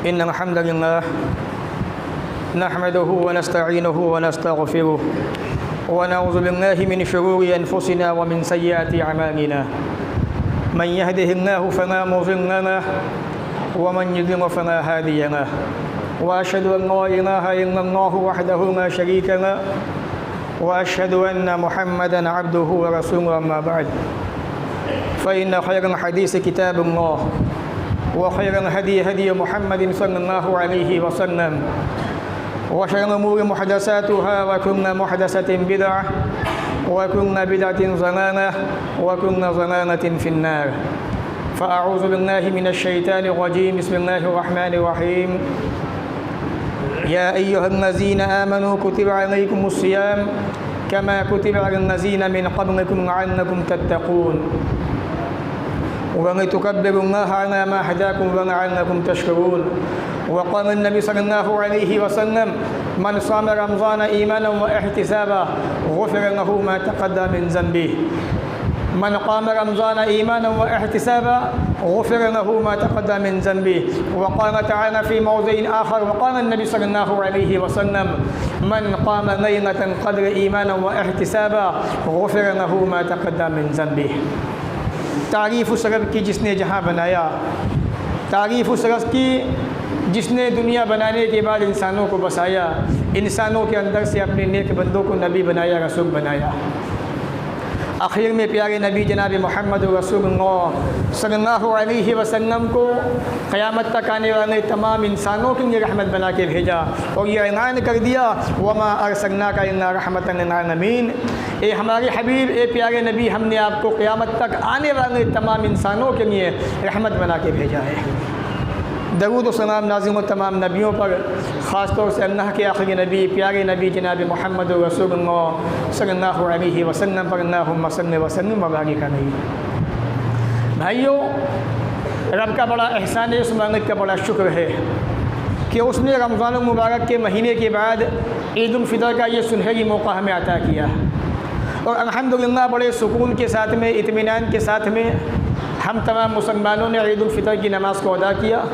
इन्नल हम्दुलिल्लाह नहमदुहु व नस्तईनुहु व नस्तगफिरुहु व नऊज़ु बिल्लाहि मिन शुरूरि अनफुसिना व मिन सय्यिआति अमालिना मन यहदिहिल्लाहु फला मुज़िल्ल लहु व मन युद्लिल फला हादिय लहु व अशहदु अन ला इलाहा इल्लल्लाहु वहदहु ला शरीका लहु व अशहदु अन्न मुहम्मदन अब्दुहु व रसूलुहु अम्मा बअद फ़इन्न खैरल हदीस किताबुल्लाह व खैरल हदी हदी मुहम्मदिन सल्लल्लाहु अलैहि वसल्लम व शर्रुल उमूरि मुहदसातुहा व कुल्लु मुहदसतिन बिदअह व कुल्लु बिदअतिन ज़लालह व कुल्लु ज़लालतिन फिन्नार फ़अऊज़ु बिल्लाहि मिनश शैतानिर रजीम बिस्मिल्लाहिर रहमानिर रहीम या अय्युहल्लज़ीना आमनू कुतिबा अलैकुमुस सियाम कमा कुतिबा अलल्लज़ीना मिन क़ब्लिकुम लअल्लकुम तत्तक़ून वलितुकब्बिरुल्लाह अला मा हदाकुम व लअल्लकुम तशकुरून वक़ाल नबी सल्लल्लाहु अलैहि वसल्लम मन साम रमज़ान ईमानन व इहतिसाबा गुफ़िर लहु मा तक़द्दम मिन ज़ंबिही मन क़ाम रमज़ान ईमानन व इहतिसाबा गुफ़िर लहु मा तक़द्दम मिन ज़ंबिही वक़ाल तआला फ़ी मौज़िइन आख़र वक़ाल नबी सल्लल्लाहु अलैहि वसल्लम मन क़ाम लैलतल क़द्र ईमानन व इहतिसाबा गुफ़िर लहु मा तक़द्दम मिन ज़ंबिही। तारीफ़ उस रब की जिसने जहाँ बनाया, तारीफ़ उस रब की जिसने दुनिया बनाने के बाद इंसानों को बसाया, इंसानों के अंदर से अपने नेक बंदों को नबी बनाया, रसूल बनाया। आखिर में प्यारे नबी जनाब मोहम्मद रसूलुल्लाह सल्लल्लाहु अलैहि वसल्लम को क़यामत तक आने वाले तमाम इंसानों के लिए रहमत बना के भेजा और ये ऐलान कर दिया वमा अरसलनाका इल्ला रहमतन लिल आलमीन। ए हमारे हबीब, ए प्यारे नबी, हमने आपको क़यामत तक आने वाले तमाम इंसानों के लिए रहमत बना के भेजा है। दरूद व सलाम नाज़िम व तमाम नबियों पर, ख़ास तौर से अल्लाह के आखिरी नबी प्यारे नबी जनाब मोहम्मद रसूलुल्लाह सल्लल्लाहु अलैहि वसल्लम पर अल्लाहुम्मा सल्लि व सल्लिम व बारिक अलैहि। भाइयों, रब का बड़ा एहसान है, उस मालिक का बड़ा शुक्र है कि उसने रमज़ान मुबारक के महीने के बाद ईद उल फ़ितर का ये सुनहरी मौका हमें अता किया और अल्हम्दुलिल्लाह बड़े सुकून के साथ में, इत्मीनान के साथ में हम तमाम मुसलमानों ने ईद उल फ़ितर की नमाज़ को अदा किया।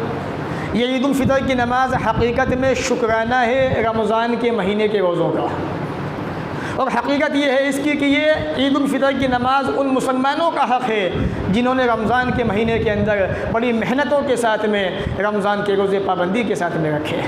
ये ईद उल फ़ितर की नमाज़ हकीकत में शुक्राना है रमज़ान के महीने के रोज़ों का और हकीकत ये है इसकी कि ये ईद उल फ़ितर की नमाज़ उन मुसलमानों का हक़ है जिन्होंने रमज़ान के महीने के अंदर बड़ी मेहनतों के साथ में रमज़ान के रोज़े पाबंदी के साथ में रखे।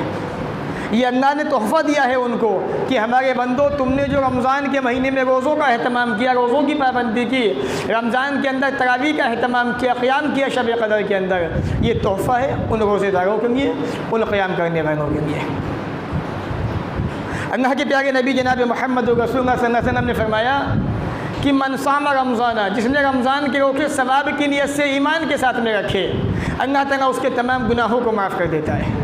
ये अल्लाह ने तोहफ़ा दिया है उनको कि हमारे बंदो, तुमने जो रमज़ान के महीने में रोज़ों का अहतमाम किया, रोज़ों की पाबंदी की, रमज़ान के अंदर तरावी का अहतमाम किया, क़याम किया शब क़दर के अंदर, ये तोहफ़ा है उन रोज़ेदारों के लिए, उन क़याम करने वालों के लिए। अल्लाह के प्यारे नबी जनाब मोहम्मद रसूलुल्लाह सल्लल्लाहु अलैहि वसल्लम ने फरमाया कि मन सामा रमज़ाना, जिसने रमज़ान के रोज़े सवाब की नियत से ईमान के साथ में रखे, अल्लाह ताला उसके तमाम गुनाहों को माफ़ कर देता है।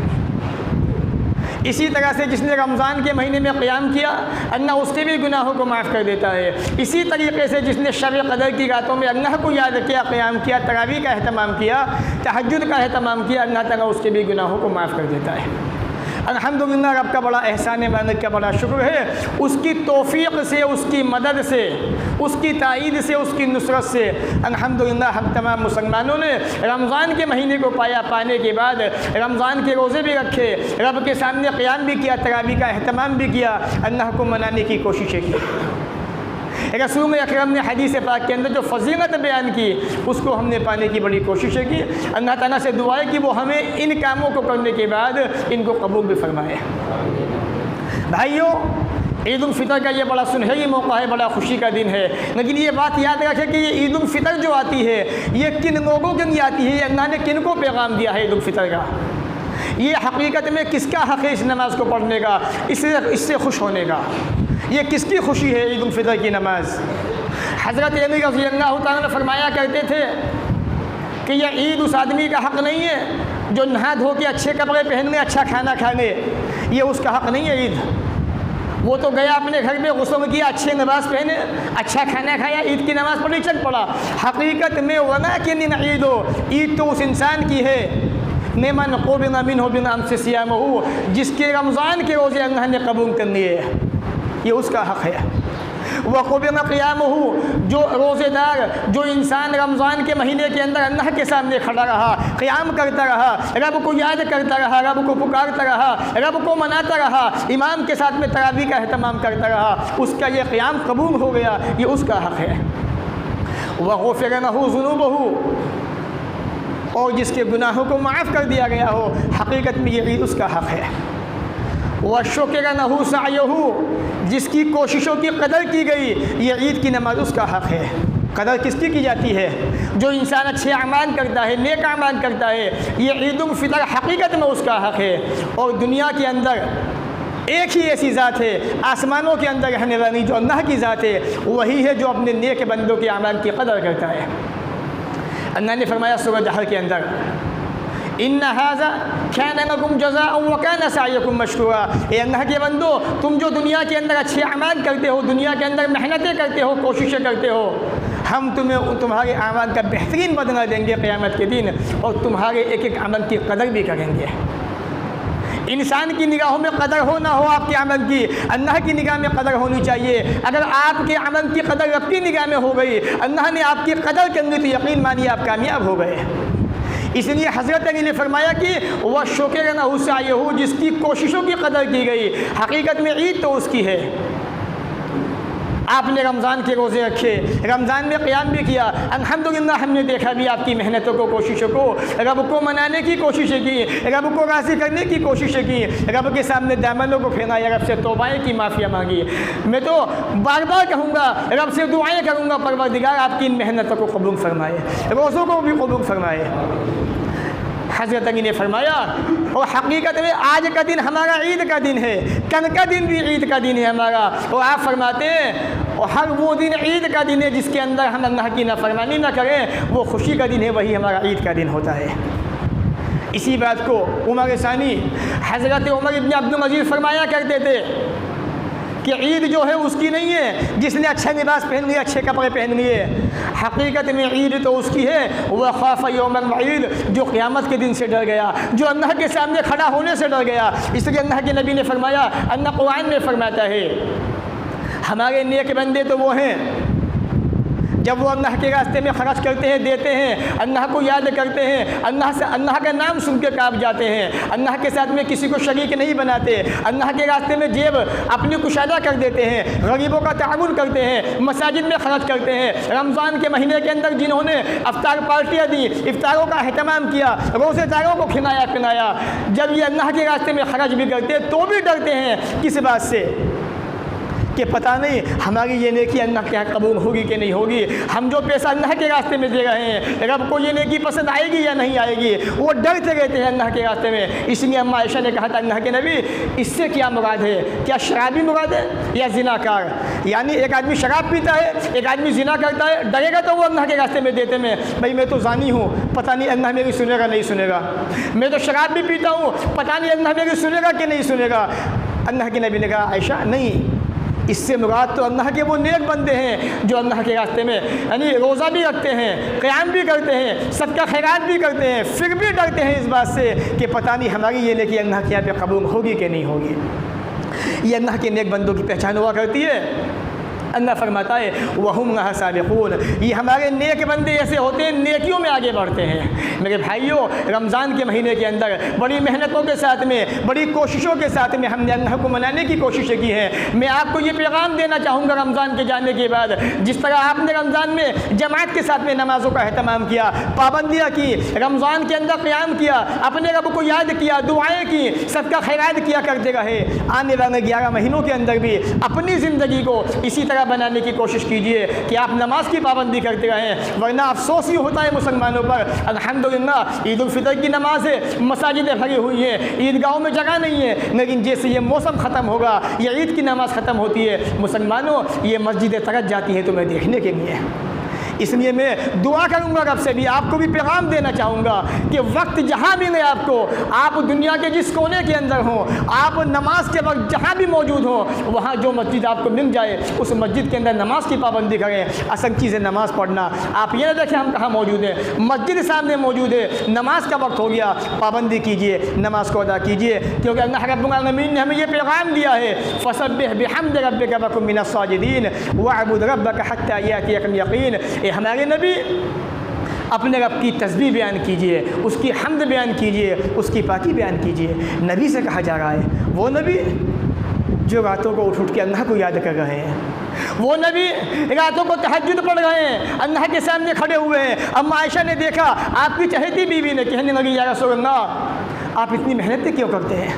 इसी तरह से जिसने रमज़ान के महीने में क़याम किया, अल्लाह उसके भी गुनाहों को माफ़ कर देता है। इसी तरीके से जिसने शब क़दर की रातों में अल्लाह को याद किया, क़याम किया, तरावी का अहतमाम किया, तहज्जुद का अहतमाम किया, अल्लाह ताला उसके भी गुनाहों को माफ़ कर देता है। अल्हम्दुलिल्लाह, रब का बड़ा एहसान है, मालिक का बड़ा शुक्र है। उसकी तौफ़ीक़ से, उसकी मदद से, उसकी ताईद से, उसकी नुसरत से अल्हम्दुलिल्लाह हम तमाम मुसलमानों ने रमज़ान के महीने को पाया। पाने के बाद रमज़ान के रोज़े भी रखे, रब के सामने क़याम भी किया, तरावी का अहतमाम भी किया, अल्लाह को मनाने की कोशिशें की। रसूल अकरम ने हदीस पाक के अंदर जो फ़ज़ीलत बयान की, उसको हमने पाने की बड़ी कोशिशें की। अल्लाह ताला से दुआ है कि वो हमें इन कामों को करने के बाद इनको कबूल भी फरमाए। भाइयों, ईद उल फ़ितर का ये बड़ा सुनहरी मौका है, बड़ा खुशी का दिन है। लेकिन ये बात याद रखें कि ये ईद उल फ़ितर जो आती है, ये किन लोगों के लिए आती है, अल्लाह ने किन को पैगाम दिया है ईद उल फ़ितर का, ये हकीकत में किसका हक़ है इस नमाज़ को पढ़ने का, इससे खुश होने का, ये किसकी खुशी है ईद उल फ़ितर की नमाज। हज़रत अली रज़ी अल्लाह तआला ने फरमाया करते थे कि यह ईद उस आदमी का हक़ नहीं है जो नहा धो के अच्छे कपड़े पहन ले, अच्छा खाना खा ले, ये उसका हक़ नहीं है ईद। वो तो गया अपने घर में, गुस्ल किया, अच्छे नमाज़ पहने, अच्छा खाना खाया, ईद की नमाज़ पढ़ी, चल पड़ा। हकीकत में वना के दिन ईद हो, ईद तो उस इंसान की है नेमन क़ुबिला मिन्हु बिलअम्सि सियामुहु, जिसके रमज़ान के रोज़े अल्लाह ने कबूल कर लिए, ये उसका हक़ है। वक़ुबिम क़ियामुहु, जो रोज़ेदार, जो इंसान रमज़ान के महीने के अंदर अल्लाह के सामने खड़ा रहा, क़ियाम करता रहा, रब को याद करता रहा, रब को पुकारता रहा, रब को मनाता रहा, इमाम के साथ में तरावी का एहतमाम करता रहा, उसका ये क़ियाम कबूल हो गया, ये उसका हक़ है। वग़ुफ़िर लहु ज़ुनूबहु, और जिसके गुनाहों को माफ़ कर दिया गया हो, हकीकत में ये ईद उसका हक़ है। वशुकिर लहु सअयुहु, जिसकी कोशिशों की कदर की गई, ये ईद की नमाज उसका हक़ है। कदर किसकी की जाती है? जो इंसान अच्छे अमाल करता है, नेक अमाल करता है, ये ईद उल फितर हकीकत में उसका हक़ है। और दुनिया के अंदर एक ही ऐसी ज़ात है, आसमानों के अंदर रहने वाली, जो अल्लाह की ज़ात है, वही है जो अपने नेक बंदों के अमाल की कदर करता है। अल्लाह ने फरमाया सूरह दहर के अंदर, इन्ना हाज़ा कान लकुम जज़ाअन व कान सअयुकुम मशकूरा, ए अल्लाह के बंदो, तुम जो दुनिया के अंदर अच्छे अमाल करते हो, दुनिया के अंदर मेहनतें करते हो, कोशिशें करते हो, हम तुम्हें तुम्हारे अमाल का बेहतरीन बदला देंगे क़यामत के दिन, और तुम्हारे एक एक अमल की कदर भी करेंगे। इंसान की निगाहों में कदर हो ना हो आपके अमल की, अल्लाह की निगाह में कदर होनी चाहिए। अगर आपके अमल की कदर रब की निगाह में हो गई, अल्लाह ने आपकी कदर कर ली, तो यकीन मानिए आप कामयाब हो गए। इसलिए हज़रत अली ने फरमाया कि वह शुकिर लहु सअयुहु, जिसकी कोशिशों की कदर की गई, हकीकत में ईद तो उसकी है। आपने रमज़ान के रोज़े रखे, रमज़ान में क़याम भी किया, अल्हम्दुलिल्लाह हमने देखा भी आपकी मेहनतों को, कोशिशों को, रब को मनाने की कोशिशें की, रब को राज़ी करने की कोशिशें की, रब के सामने दामनों को फैलाया, रब से तौबाएँ की, माफ़िया मांगी। मैं तो बार बार कहूँगा, रब से दुआएँ करूँगा, परवरदिगार आपकी इन मेहनतों को कबूल फरमाए, रोज़ों को भी कबूल फरमाए। हज़रत अली ने फरमाया, और हकीकत में आज का दिन हमारा ईद का दिन है, कल का दिन भी ईद का दिन है हमारा। और आप फरमाते हैं, और हर वो दिन ईद का दिन है जिसके अंदर हम अल्लाह की नाफरमानी ना करें, वो खुशी का दिन है, वही हमारा ईद का दिन होता है। इसी बात को उमर सानी हज़रत उमर इब्न अब्दुल अज़ीज़ फरमाया करते थे कि ईद जो है उसकी नहीं है जिसने अच्छा लिबास पहन लिया, अच्छे कपड़े पहन लिए, हकीकत में ईद तो उसकी है वह खौफ यौमल वईद, जो क़यामत के दिन से डर गया, जो अल्लाह के सामने खड़ा होने से डर गया। इसलिए अल्लाह के नबी ने फरमाया, अल्लाह कुरान में फरमाता है, हमारे नेक बंदे तो वो हैं जब वो अल्लाह के रास्ते में खर्च करते हैं, देते हैं, अल्लाह को याद करते हैं, अल्लाह से अल्लाह का नाम सुन के काँप जाते हैं, अल्लाह के साथ में किसी को शरीक नहीं बनाते, अल्लाह के रास्ते में जेब अपनी कुशादा कर देते हैं, गरीबों का ताउन करते हैं, मसाजिद में खर्च करते हैं। रमज़ान के महीने के अंदर जिन्होंने अफ्तार पार्टियाँ दी, इफ्तारों का अहतमाम किया, रोज़ेदारों को खिलाया पिलाया, जब ये अल्लाह के रास्ते में खर्च भी करते तो भी डरते हैं किस बात से कि पता नहीं हमारी ये नेकी अल्लाह के यहाँ कबूल होगी कि नहीं होगी, हम जो पैसा अल्लाह के रास्ते में दे रहे हैं रब को ये नेकी पसंद आएगी या नहीं आएगी, वो डरते रहते हैं अल्लाह के रास्ते में। इसलिए अम्मा आयशा ने कहा था, अल्लाह के नबी इससे क्या मुराद है, क्या शराबी मुराद है या जिनाकार? यानी एक आदमी शराब पीता है, एक आदमी जिना करता है, डरेगा तो वो अल्लाह के रास्ते में देते में, भाई मैं तो जानी हूँ, पता नहीं अल्लाह मेरी सुनेगा नहीं सुनेगा, मैं तो शराब भी पीता हूँ, पता नहीं अल्लाह मेरी सुनेगा कि नहीं सुनेगा। अल्लाह के नबी ने कहा, आयशा नहीं, इससे मुराद तो अल्लाह के वो नेक बंदे हैं जो अल्लाह के रास्ते में यानी रोज़ा भी रखते हैं, क़याम भी करते हैं, सदका खैरात भी करते हैं, फिर भी डरते हैं इस बात से कि पता नहीं हमारी ये नेकी अल्लाह के यहाँ पे कबूल होगी कि नहीं होगी। ये अल्लाह के नेक बंदों की पहचान हुआ करती है। अल्लाह फरमाता है वहुम लहा साबिक़ून, ये हमारे नेक बंदे ऐसे होते हैं, नेकियों में आगे बढ़ते हैं। मेरे भाइयों, रमज़ान के महीने के अंदर बड़ी मेहनतों के साथ में, बड़ी कोशिशों के साथ में हमने अल्लाह को मनाने की कोशिशें की हैं। मैं आपको ये पैगाम देना चाहूँगा रमज़ान के जाने के बाद, जिस तरह आपने रमज़ान में जमात के साथ में नमाज़ों का अहतमाम किया, पाबंदियाँ की, रमज़ान के अंदर क़याम किया, अपने रब को याद किया, दुआएँ की, सदका खैरात किया करते रहे, आने वाले 11 महीनों के अंदर भी अपनी ज़िंदगी को इसी तरह बनाने की कोशिश कीजिए कि आप नमाज की पाबंदी करते रहें, वरना अफसोस ही होता है मुसलमानों पर। अल्हम्दुलिल्लाह ईद उल फितर की नमाज है, मसाजिदें भरी हुई हैं, ईदगाहों में जगह नहीं है, लेकिन जैसे ये मौसम ख़त्म होगा, ये ईद की नमाज़ ख़त्म होती है, मुसलमानों ये मस्जिदें तरस जाती हैं तुम्हें देखने के लिए। इसलिए मैं दुआ करूँगा रब से भी, आपको भी पैगाम देना चाहूँगा कि वक्त जहाँ भी मिले आपको, आप दुनिया के जिस कोने के अंदर हों, आप नमाज के वक्त जहाँ भी मौजूद हों, वहाँ जो मस्जिद आपको मिल जाए उस मस्जिद के अंदर नमाज की पाबंदी करें। असल चीज़ है नमाज़ पढ़ना। आप ये ना देखें हम कहाँ मौजूद हैं, मस्जिद सामने मौजूद है, नमाज का वक्त हो गया, पाबंदी कीजिए, नमाज को अदा कीजिए, क्योंकि अल्लाह रब्बुल आलमीन ने हमें ये पैगाम दिया है, फसब्बिह बिहम्दि रब्बिका वकुन मिनस साजिदीन वअबुद रब्बका हत्ता यातियकल यकीन। ए हमारे नबी, अपने रब की तस्बीह बयान कीजिए, उसकी हम्द बयान कीजिए, उसकी पाकी बयान कीजिए। नबी से कहा जा रहा है, वो नबी जो रातों को उठ के अल्लाह को याद कर रहे हैं, वो नबी रातों को तहज्जुद पढ़ रहे हैं, अल्लाह के सामने खड़े हुए हैं। अम्मा आयशा ने देखा, आपकी चहेती बीवी ने, कहने लगी, या रसूल अल्लाह, आप इतनी मेहनत क्यों करते हैं,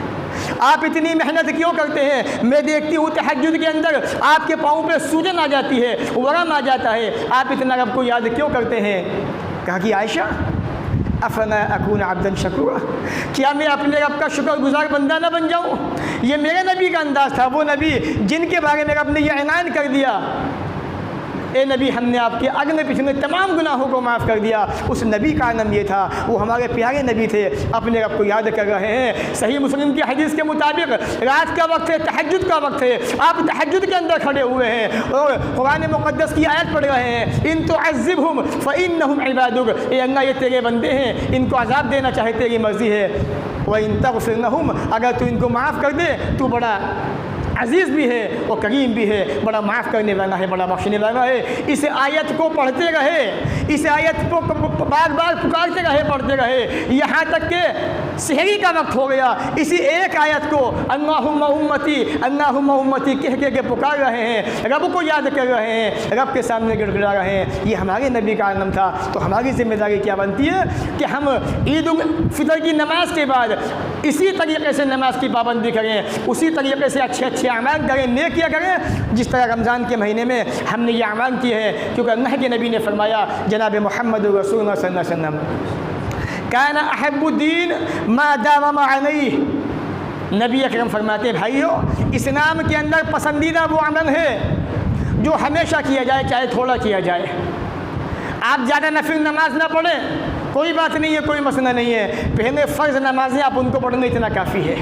आप इतनी मेहनत क्यों करते हैं? मैं देखती हूँ तहज्जुद के अंदर आपके पाँव पे सूजन आ जाती है, वरम आ जाता है, आप इतना रब को याद क्यों करते हैं? कहा कि आयशा, अफना अकून अब्दन शकूरा, क्या मैं अपने रब का शुक्रगुजार बंदा ना बन जाऊँ? ये मेरे नबी का अंदाज़ था, वो नबी जिनके बारे में रब ने यह ऐलान कर दिया, ए नबी, हमने आपके अगले पिछले तमाम गुनाहों को माफ़ कर दिया। उस नबी का नाम ये था, वो हमारे प्यारे नबी थे, अपने रब को याद कर रहे हैं। सही मुस्लिम की हदीस के मुताबिक रात का वक्त है, तहज्जुद का वक्त है, आप तहज्जुद के अंदर खड़े हुए हैं और कुरान मुक़द्दस की आयत पढ़ रहे हैं, इन तुअज़्ज़िबहुम फ़इन्नहुम इबादुक, ए अल्लाह ये तेरे बंदे हैं, इनको अज़ाब देना चाहे तेरी मर्ज़ी है, व इन तग़फ़िर लहुम, अगर तू इनको माफ़ कर दे, तू बड़ा अज़ीज़ भी है और करीम भी है, बड़ा माफ़ करने वाला है, बड़ा बख्शने वाला है। इस आयत को पढ़ते रहे, इस आयत को बार बार पुकारते रहे, पढ़ते रहे, यहाँ तक कि सहरी का वक्त हो गया। इसी एक आयत को अल्लाहुम्मा उम्मती, अल्लाहुम्मा उम्मती कह के पुकार रहे हैं, रब को याद कर रहे हैं, रब के सामने गिड़गिड़ा रहे हैं। ये हमारे नबी का आलम था। तो हमारी जिम्मेदारी क्या बनती है कि हम ईद उल फितर की नमाज के बाद इसी तरीके से नमाज की पाबंदी करें, उसी तरीके से अच्छे अच्छे अमाल करें, नेकियां करें, जिस तरह रमज़ान के महीने में हमने ये अमाल किए हैं। क्योंकि अल्लाह के नबी ने फरमाया, जनाब मोहम्मद रसूलुल्लाह सल्लल्लाहु अलैहि वसल्लम, काना अहब्बुद्दीन मा दामा मअनी, नबी अकरम फरमाते, भाइयों, इस्लाम के अंदर पसंदीदा वो अमल है जो हमेशा किया जाए, चाहे थोड़ा किया जाए। आप ज़्यादा नफिल नमाज ना पढ़ें, कोई बात नहीं है, कोई मसला नहीं है। पहले फ़र्ज़ नमाजें आप उनको पढ़ने इतना काफ़ी है।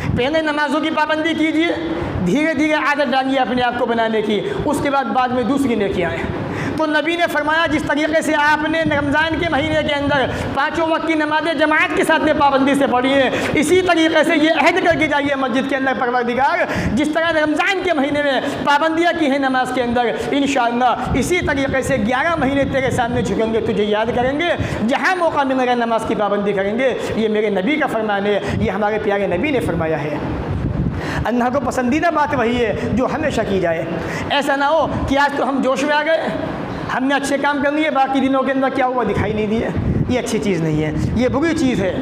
पहले नमाज़ों की पाबंदी कीजिए, धीरे धीरे आदत डालिए अपने आप को बनाने की, उसके बाद में दूसरी नेकियां आए। तो नबी ने फरमाया, जिस तरीके से आपने रमज़ान के महीने के अंदर 5 वक्त की नमाज़ें जमात के साथ में पाबंदी से पढ़ी है, इसी तरीके से ये अहद करके जाइए मस्जिद के अंदर, परवरदिगार जिस तरह रमज़ान के महीने में पाबंदियाँ की हैं नमाज के अंदर, इंशाअल्लाह इसी तरीके से 11 महीने तेरे सामने झुकेंगे, तुझे याद करेंगे, जहाँ मौका मिलेगा नमाज की पाबंदी करेंगे। ये मेरे नबी का फरमान है, ये हमारे प्यारे नबी ने फरमाया है। अल्लाह को पसंदीदा बात वही है जो हमेशा की जाए। ऐसा ना हो कि आज तो हम जोश में आ गए, हमने अच्छे काम कर लिए, बाकी दिनों के अंदर क्या हुआ दिखाई नहीं दिए। ये अच्छी चीज़ नहीं है, ये बुरी चीज़ है।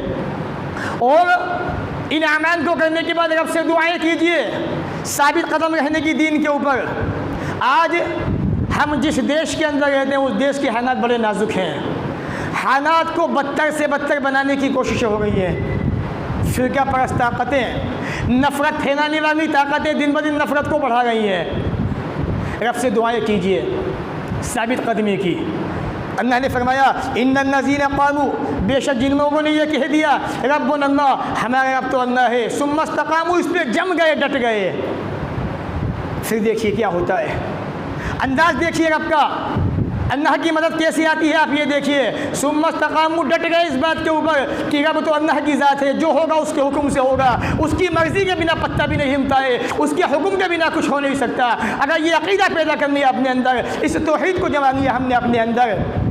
और इन अमाल को करने के बाद रब से दुआएं कीजिए, साबित कदम रहने की दीन के ऊपर। आज हम जिस देश के अंदर रहते हैं उस देश के हालात बड़े नाजुक हैं। हालात को बदतर से बदतर बनाने की कोशिश हो रही है। फ़िरका परस्त ताकतें, नफ़रत फैलाने वाली ताकतें दिन ब दिन नफ़रत को बढ़ा रही हैं। रब से दुआएं कीजिए साबित कदमी की। अल्लाह ने फरमाया, इन्नल्लज़ीना क़ालू, बेशक जिन लोगों ने यह कह दिया रब्बुना अल्लाह, हमारा रब तो अल्लाह है, सुम्मा इस्तक़ामू, इस पर जम गए, डट गए। फिर देखिए क्या होता है, अंदाज़ देखिए रब का, अल्लाह की मदद कैसी आती है। आप ये देखिए, सुम्मा इस्तक़ामू, डट गए इस बात के ऊपर कि रब तो अल्लाह की ज़ात है, जो होगा उसके हुक्म से होगा, उसकी मर्ज़ी के बिना पत्ता भी नहीं हिलता है, उसके हुक्म के बिना कुछ हो नहीं सकता। अगर ये अक़ीदा पैदा कर लिया अपने अंदर, इस तौहीद को जमा लिया हमने अपने अंदर,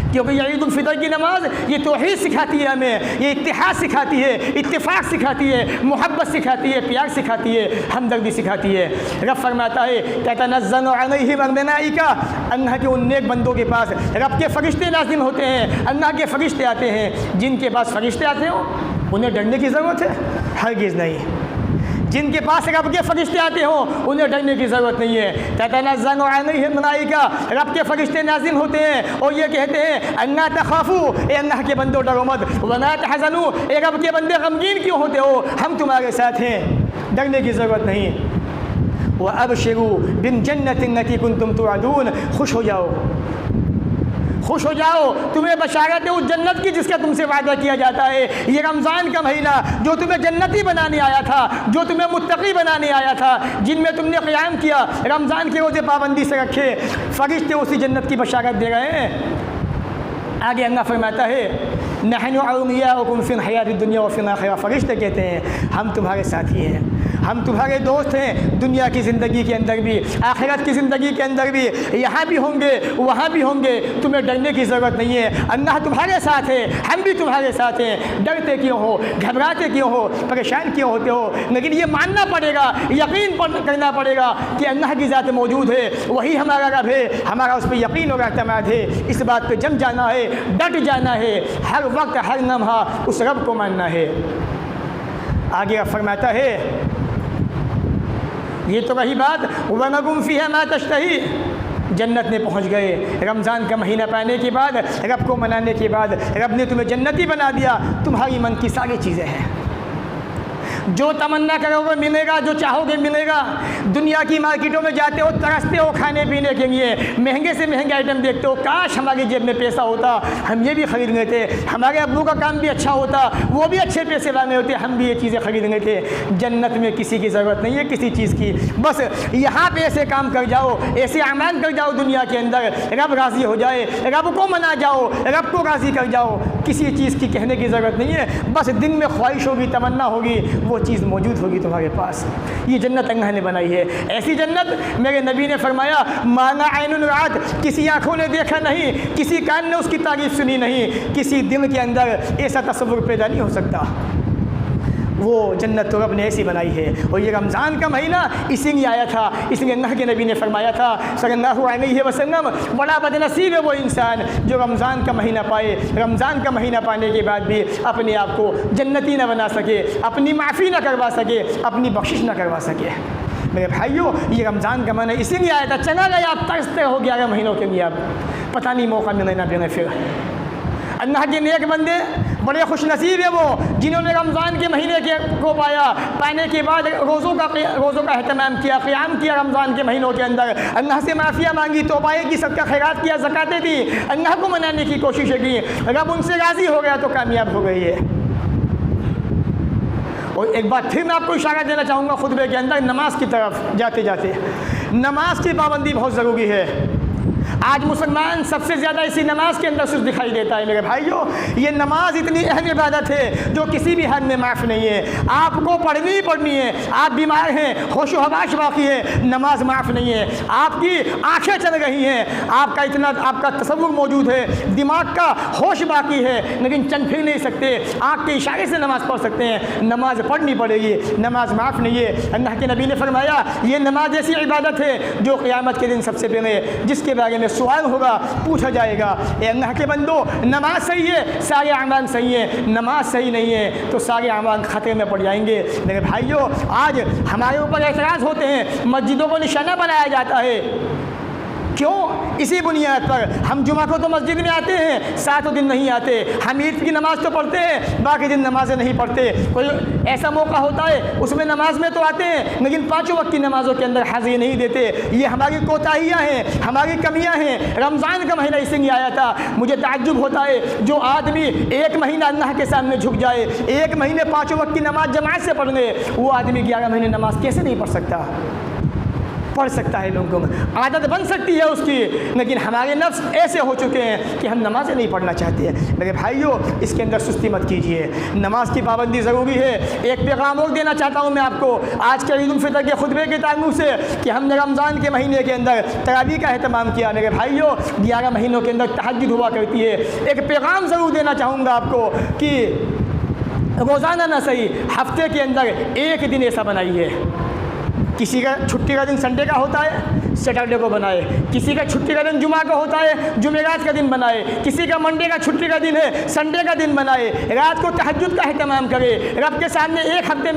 क्योंकि ये ईद उल फितर की नमाज ये तौहीद सिखाती है हमें, ये इत्तिहाद सिखाती है, इत्तिफाक सिखाती है, मोहब्बत सिखाती है, प्यार सिखाती है, हमदर्दी सिखाती है। रब फरमाता है, ततनज़्ज़लु अलैहिम अल-मलाइका, अल्लाह के उन नेक बंदों के पास रब के फ़रिश्ते नाज़िल होते हैं, अल्लाह के फ़रिश्ते आते हैं। जिनके पास फ़रिश्ते आते हो उन्हें डरने की ज़रूरत है? हरगिज़ नहीं। जिनके पास रब के फ़रिश्ते आते हो उन्हें डरने की ज़रूरत नहीं है। ततनज़्ज़लु अलैहिम मलाइका, रब के फ़रिश्ते नाज़िल होते हैं और ये कहते हैं, अन्ना तख़ाफ़ू, ए अल्लाह के बंदो डरो मत, वला तहज़नू, ए रब के बंदे गमगीन क्यों होते हो, हम तुम्हारे साथ हैं, डरने की ज़रूरत नहीं। व अबशिरू बिन जन्नतिन लती कुंतुम तुअदून, खुश हो जाओ, खुश हो जाओ, तुम्हें बशारत है उस जन्नत की जिसका तुमसे वादा किया जाता है। ये रमज़ान का महीना जो तुम्हें जन्नती बनाने आया था, जो तुम्हें मुत्तकी बनाने आया था, जिनमें तुमने क़याम किया, रमज़ान के रोज़े पाबंदी से रखे, फ़रिश्ते उसी जन्नत की बशारत दे रहे हैं। आगे अल्लाह फरमाता है नहनु औलियाउकुम फिल हयाति दुनिया व फिल आखिरह, फ़रिश्ते कहते हैं हम तुम्हारे साथी हैं, हम तुम्हारे दोस्त हैं, दुनिया की ज़िंदगी के अंदर भी, आखिरत की ज़िंदगी के अंदर भी, यहाँ भी होंगे वहाँ भी होंगे, तुम्हें डरने की ज़रूरत नहीं है, अल्लाह तुम्हारे साथ है, हम भी तुम्हारे साथ हैं। डरते क्यों हो, घबराते क्यों हो, परेशान क्यों होते हो, लेकिन ये मानना पड़ेगा, यकीन करना पड़ेगा कि अल्लाह की ज़ात मौजूद है, वही हमारा रब है, हमारा उस पर यकीन और एतमाद है। इस बात पर जम जाना है, डट जाना है, हर वक्त हर लम्हा उस रब को मानना है। आगे फरमाता है ये तो रही बात वनगुम फ़ीहा मा तश्तही, जन्नत में पहुंच गए रमज़ान का महीना पाने के बाद, रब को मनाने के बाद, रब ने तुम्हें जन्नती बना दिया, तुम्हारी मन की सारी चीज़ें हैं, जो तमन्ना करोगे मिलेगा, जो चाहोगे मिलेगा। दुनिया की मार्केटों में जाते हो, तरसते हो खाने पीने के लिए, महंगे से महंगे आइटम देखते हो, काश हमारी जेब में पैसा होता, हम ये भी खरीद लेते, हमारे अब्बू का काम भी अच्छा होता, वो भी अच्छे पैसे वाले होते, हम भी ये चीज़ें खरीद लेते। जन्नत में किसी की ज़रूरत नहीं है किसी चीज़ की, बस यहाँ पे ऐसे काम कर जाओ, ऐसे अमान कर जाओ दुनिया के अंदर, रब राज़ी हो जाए, रब को मना जाओ, रब को राज़ी कर जाओ, किसी चीज़ की कहने की ज़रूरत नहीं है। बस दिन में ख्वाहिश होगी, तमन्ना होगी, वो चीज़ मौजूद होगी तुम्हारे पास। ये जन्नत अल्लाह ने बनाई है। ऐसी जन्नत मेरे नबी ने फरमाया माना ऐनुन रात, किसी आँखों ने देखा नहीं, किसी कान ने उसकी तारीफ़ सुनी नहीं, किसी दिल के अंदर ऐसा तसव्वुर पैदा नहीं हो सकता। वो जन्नत तो रब ने ऐसी बनाई है। और ये रमज़ान का महीना इसीलिए आया था, इसलिए अल्लाह के नबी ने फरमाया था सल्लल्लाहु अलैहि वसल्लम, बड़ा बदनसीब है वो इंसान जो रमज़ान का महीना पाए, रमज़ान का महीना पाने के बाद भी अपने आप को जन्नती न बना सके, अपनी माफ़ी न करवा सके, अपनी बख्शिश न करवा सके। मेरे भाइयों, ये रमज़ान का महीना इसीलिए आया था, चला गया, आप तरसते हो 11 महीनों के लिए, अब पता नहीं मौका मिले ना मिले। फिर अल्लाह के नेक बंदे बड़े खुश नसीब है वो जिन्होंने रमज़ान के महीने को पाने के बाद रोज़ों का अहतमाम किया, क़याम किया रमज़ान के महीनों के अंदर, अल्लाह से माफ़िया मांगी, तौबाएँ की, सबका खैरात किया, ज़कातें दी, अल्लाह को मनाने की कोशिश की, रब उनसे राज़ी हो गया तो कामयाब हो गई है। और एक बात फिर मैं आपको इशारा देना चाहूँगा खुतबे के अंदर, नमाज की तरफ जाते जाते, नमाज की पाबंदी बहुत ज़रूरी है। आज मुसलमान सबसे ज़्यादा इसी नमाज के अंदर सुस्त दिखाई देता है। मेरे भाइयों, ये नमाज इतनी अहम इबादत है जो किसी भी हद में माफ़ नहीं है, आपको पढ़नी ही पढ़नी है। आप बीमार हैं, होशो हवाश बाकी है, नमाज माफ़ नहीं है। आपकी आंखें चल रही हैं, आपका तसव्वुर मौजूद है, दिमाग का होश बाकी है, लेकिन चल फिर नहीं सकते, आँख के इशारे से नमाज़ पढ़ सकते हैं, नमाज पढ़नी पड़ेगी, नमाज माफ़ नहीं है। अल्लाह के नबी ने फरमाया ये नमाज ऐसी इबादत है जो क़यामत के दिन सबसे पहले जिसके बारे में सवाल होगा, पूछा जाएगा, ए अल्लाह के बंदो, नमाज सही है, सारे अमाल सही है, नमाज सही नहीं है तो सारे अमाल खतरे में पड़ जाएंगे। मेरे भाइयों, आज हमारे ऊपर एतराज़ होते हैं, मस्जिदों को निशाना बनाया जाता है, क्यों? इसी बुनियाद पर हम जुमा को तो मस्जिद में आते हैं, 7 दिन नहीं आते, हम ईद की नमाज़ तो पढ़ते हैं, बाकी दिन नमाज़ें नहीं पढ़ते। कोई ऐसा मौका होता है उसमें नमाज में तो आते हैं, लेकिन 5 वक्त की नमाज़ों के अंदर हाज़िरी नहीं देते। ये हमारी कोताहियाँ हैं, हमारी कमियाँ हैं। रमज़ान का महीना इसलिए आया था। मुझे ताज्जुब होता है जो आदमी 1 महीना अल्लाह के सामने झुक जाए, 1 महीने 5 वक्त की नमाज जमात से पढ़ ले, वो आदमी 11 महीने नमाज कैसे नहीं पढ़ सकता? पढ़ सकता है, लोगों में आदत बन सकती है उसकी, लेकिन हमारे नफ्स ऐसे हो चुके हैं कि हम नमाज़ें नहीं पढ़ना चाहते हैं। मेरे भाइयों, इसके अंदर सुस्ती मत कीजिए, नमाज की पाबंदी ज़रूरी है। एक पैगाम और देना चाहता हूँ मैं आपको आज के ईद उल फितर के खुतबे के ताल्लुक से कि हमने रमज़ान के महीने के अंदर तरावी का अहतमाम किया। मेरे भाइयों, 11 महीनों के अंदर तहज्जुद हुआ करती है। एक पैगाम ज़रूर देना चाहूँगा आपको कि रोज़ाना ना सही, हफ्ते के अंदर एक दिन ऐसा बनाइए। किसी का छुट्टी का दिन संडे का होता है, सैटरडे को बनाए। किसी का छुट्टी का दिन जुमा का होता है, जुमेरात का दिन बनाए। किसी का मंडे का छुट्टी का दिन है, संडे का दिन बनाए। रात को तहज्जुद का अहतमाम करे, रब के सामने एक हफ्ते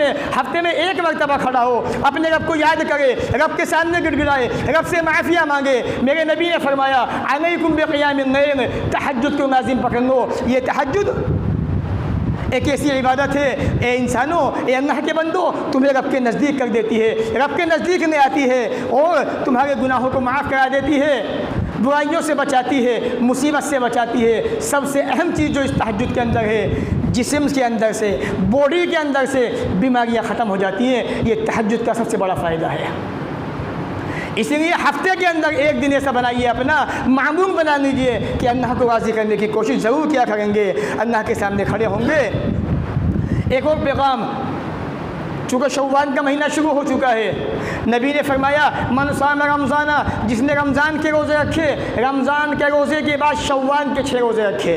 में 1 मरतबा खड़ा हो, अपने रब को याद करे, रब के सामने गिड़गिड़ाए, रब से माफ़िया मांगे। मेरे नबी ने फरमाया अलैकुम बिक़ियामिल लैल, तहज्जुद को लाज़िम पकड़ लो। ये तहज्जुद एक ऐसी इबादत है ए इंसानों, ए अल्लाह के बंदो, तुम्हें रब के नज़दीक कर देती है, रब के नज़दीक में आती है और तुम्हारे गुनाहों को माफ़ करा देती है, बुराइयों से बचाती है, मुसीबत से बचाती है। सबसे अहम चीज़ जो इस तहज्जुद के अंदर है, जिस्म के अंदर से, बॉडी के अंदर से बीमारियां ख़त्म हो जाती हैं। ये तहज्जुद का सबसे बड़ा फ़ायदा है। इसलिए हफ्ते के अंदर एक दिन ऐसा बनाइए, अपना मामूल बना लीजिए कि अल्लाह को राज़ी करने की कोशिश ज़रूर किया करेंगे, अल्लाह के सामने खड़े होंगे। एक और पैगाम, चूँकि शव्वाल का महीना शुरू हो चुका है, नबी ने फरमाया मन साम रमज़ाना, जिसने रमज़ान के रोज़े रखे, रमज़ान के रोज़े के बाद शव्वाल के 6 रोज़े रखे,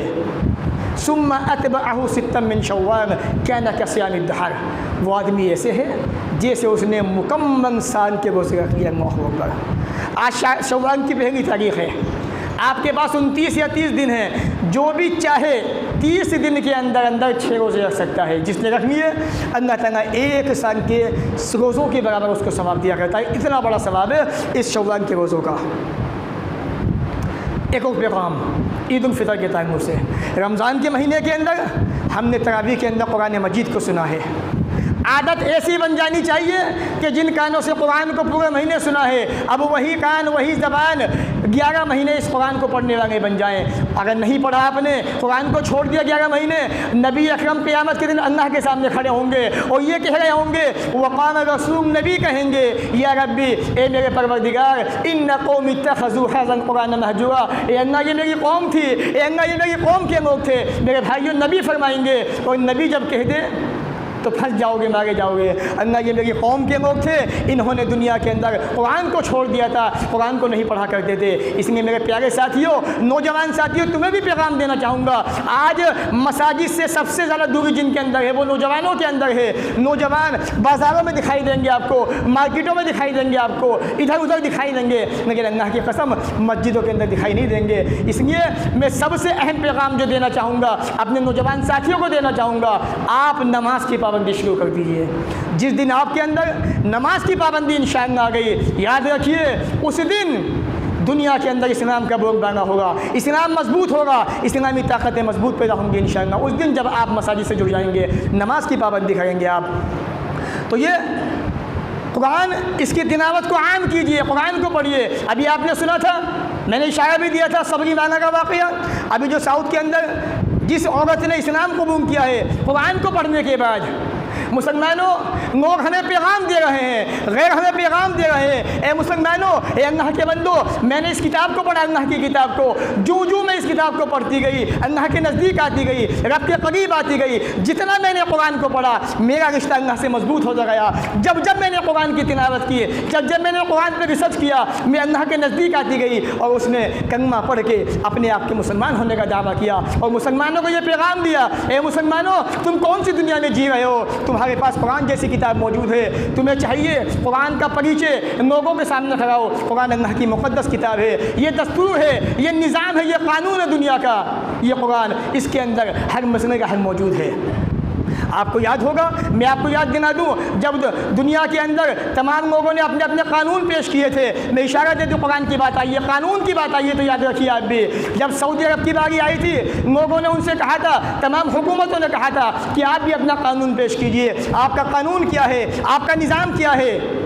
सुम्मा अतबअहु सित्तम मिन शव्वाल काना कसियाम दहर, वो आदमी ऐसे है जैसे उसने मुकम्मल साल के रोज़े रख लिया। अल्लाहु अकबर। आज शव्वाल की पहली तारीख़ है, आपके पास 29 या 30 दिन हैं, जो भी चाहे 30 दिन के अंदर अंदर 6 रोज़े रख सकता है। जिसने रख लिए अल्लाह ताला 1 साल के रोज़ों के बराबर उसको सवाब दिया करता है। इतना बड़ा सवाब है इस शव्वाल के रोज़ों का। एक और पैगाम ईद उल फितर के ताल्लुक़ से, रमज़ान के महीने के अंदर हमने तरावी के अंदर कुरान मजीद को सुना है। आदत ऐसी बन जानी चाहिए कि जिन कानों से कुरान को पूरे महीने सुना है, अब वही कान वही ज़बान 11 महीने इस कुरान को पढ़ने वाले बन जाएं। अगर नहीं पढ़ा आपने, कुरान को छोड़ दिया 11 महीने, नबी अकरम क़यामत के दिन अल्लाह के सामने खड़े होंगे और ये कह रहे होंगे, वक़ाल रसूल, नबी कहेंगे या रब्बी, ए मेरे परवरदिगार, इन्न कौमी इत्तख़ज़ू हाज़ल कुरान महजूरा, ए अल्लाह ये मेरी कौम थी, ए अल्लाह ये मेरी कौम के लोग थे। मेरे भाइयों, नबी फरमाएंगे, और नबी जब कह दे तो फंस जाओगे, मारे जाओगे। अल्लाह ये मेरी कौम के लोग थे, इन्होंने दुनिया के अंदर कुरान को छोड़ दिया था, कुरान को नहीं पढ़ा करते थे। इसलिए मेरे प्यारे साथियों, नौजवान साथियों, तुम्हें भी पैगाम देना चाहूँगा। आज मसाजिद से सबसे ज़्यादा दूरी जिनके अंदर है वो नौजवानों के अंदर है। नौजवान बाज़ारों में दिखाई देंगे आपको, मार्केटों में दिखाई देंगे आपको, इधर उधर दिखाई देंगे, लेकिन अल्लाह की कसम मस्जिदों के अंदर दिखाई नहीं देंगे। इसलिए मैं सबसे अहम पैगाम जो देना चाहूँगा अपने नौजवान साथियों को देना चाहूँगा, आप नमाज की पाबंदी शुरू कर दीजिए। जिस दिन आपके अंदर नमाज की पाबंदी इंशाअल्लाह आ गई, याद रखिए उस दिन दुनिया के अंदर इस्लाम का बोलबाला होगा, इस्लाम मजबूत होगा, इस्लामी ताकतें मजबूत पैदा होंगी इंशाअल्लाह। उस दिन जब आप मसाजिद से जुड़ जाएंगे, नमाज की पाबंदी करेंगे आप, तो ये कुरान, इसकी तिलावत को आम कीजिए, कुरान को पढ़िए। अभी आपने सुना था, मैंने इशारा भी दिया था, सबरी माना का वाक़या। अभी जो साउथ के अंदर जिस औरत ने इस्लाम कबूल किया है, कुरान को पढ़ने के बाद, मुसलमानों, लोग हमें पैगाम दे रहे हैं, गैर हमें पैगाम दे रहे हैं, ए मुसलमानों, ए अल्लाह के बंदो, मैंने इस किताब को पढ़ा, अल्लाह की किताब को, जो मैं इस किताब को पढ़ती गई, अल्लाह के नज़दीक आती गई, रब के करीब आती गई। जितना मैंने कुरान को पढ़ा, मेरा रिश्ता अल्लाह से मजबूत होता गया। जब मैंने कुरान की तिलावत की, जब मैंने कुरान पर रिसर्च किया, मैं अल्लाह के नज़दीक आती गई। और उसने कलमा पढ़ के अपने आप के मुसलमान होने का दावा किया और मुसलमानों को ये पैगाम दिया, ए मुसलमानों, तुम कौन सी दुनिया में जी रहे हो? तुम्हारे पास कुरान जैसी किताब मौजूद है, तुम्हें चाहिए कुरान का परिचय लोगों के सामने कराओ। कुरान अल्लाह की मुक़द्दस किताब है, ये दस्तूर है, ये निज़ाम है, ये कानून है दुनिया का। ये कुरान, इसके अंदर हर मसले का हल मौजूद है। आपको याद होगा, मैं आपको याद दिला दूँ, जब दुनिया के अंदर तमाम लोगों ने अपने अपने कानून पेश किए थे, मैं इशारा दे दूँ, कुरान की बात आई है, कानून की बात आई है, तो याद रखिए आप भी। जब सऊदी अरब की बारी आई थी, लोगों ने उनसे कहा था, तमाम हुकूमतों ने कहा था कि आप भी अपना कानून पेश कीजिए, आपका कानून क्या है, आपका निज़ाम क्या है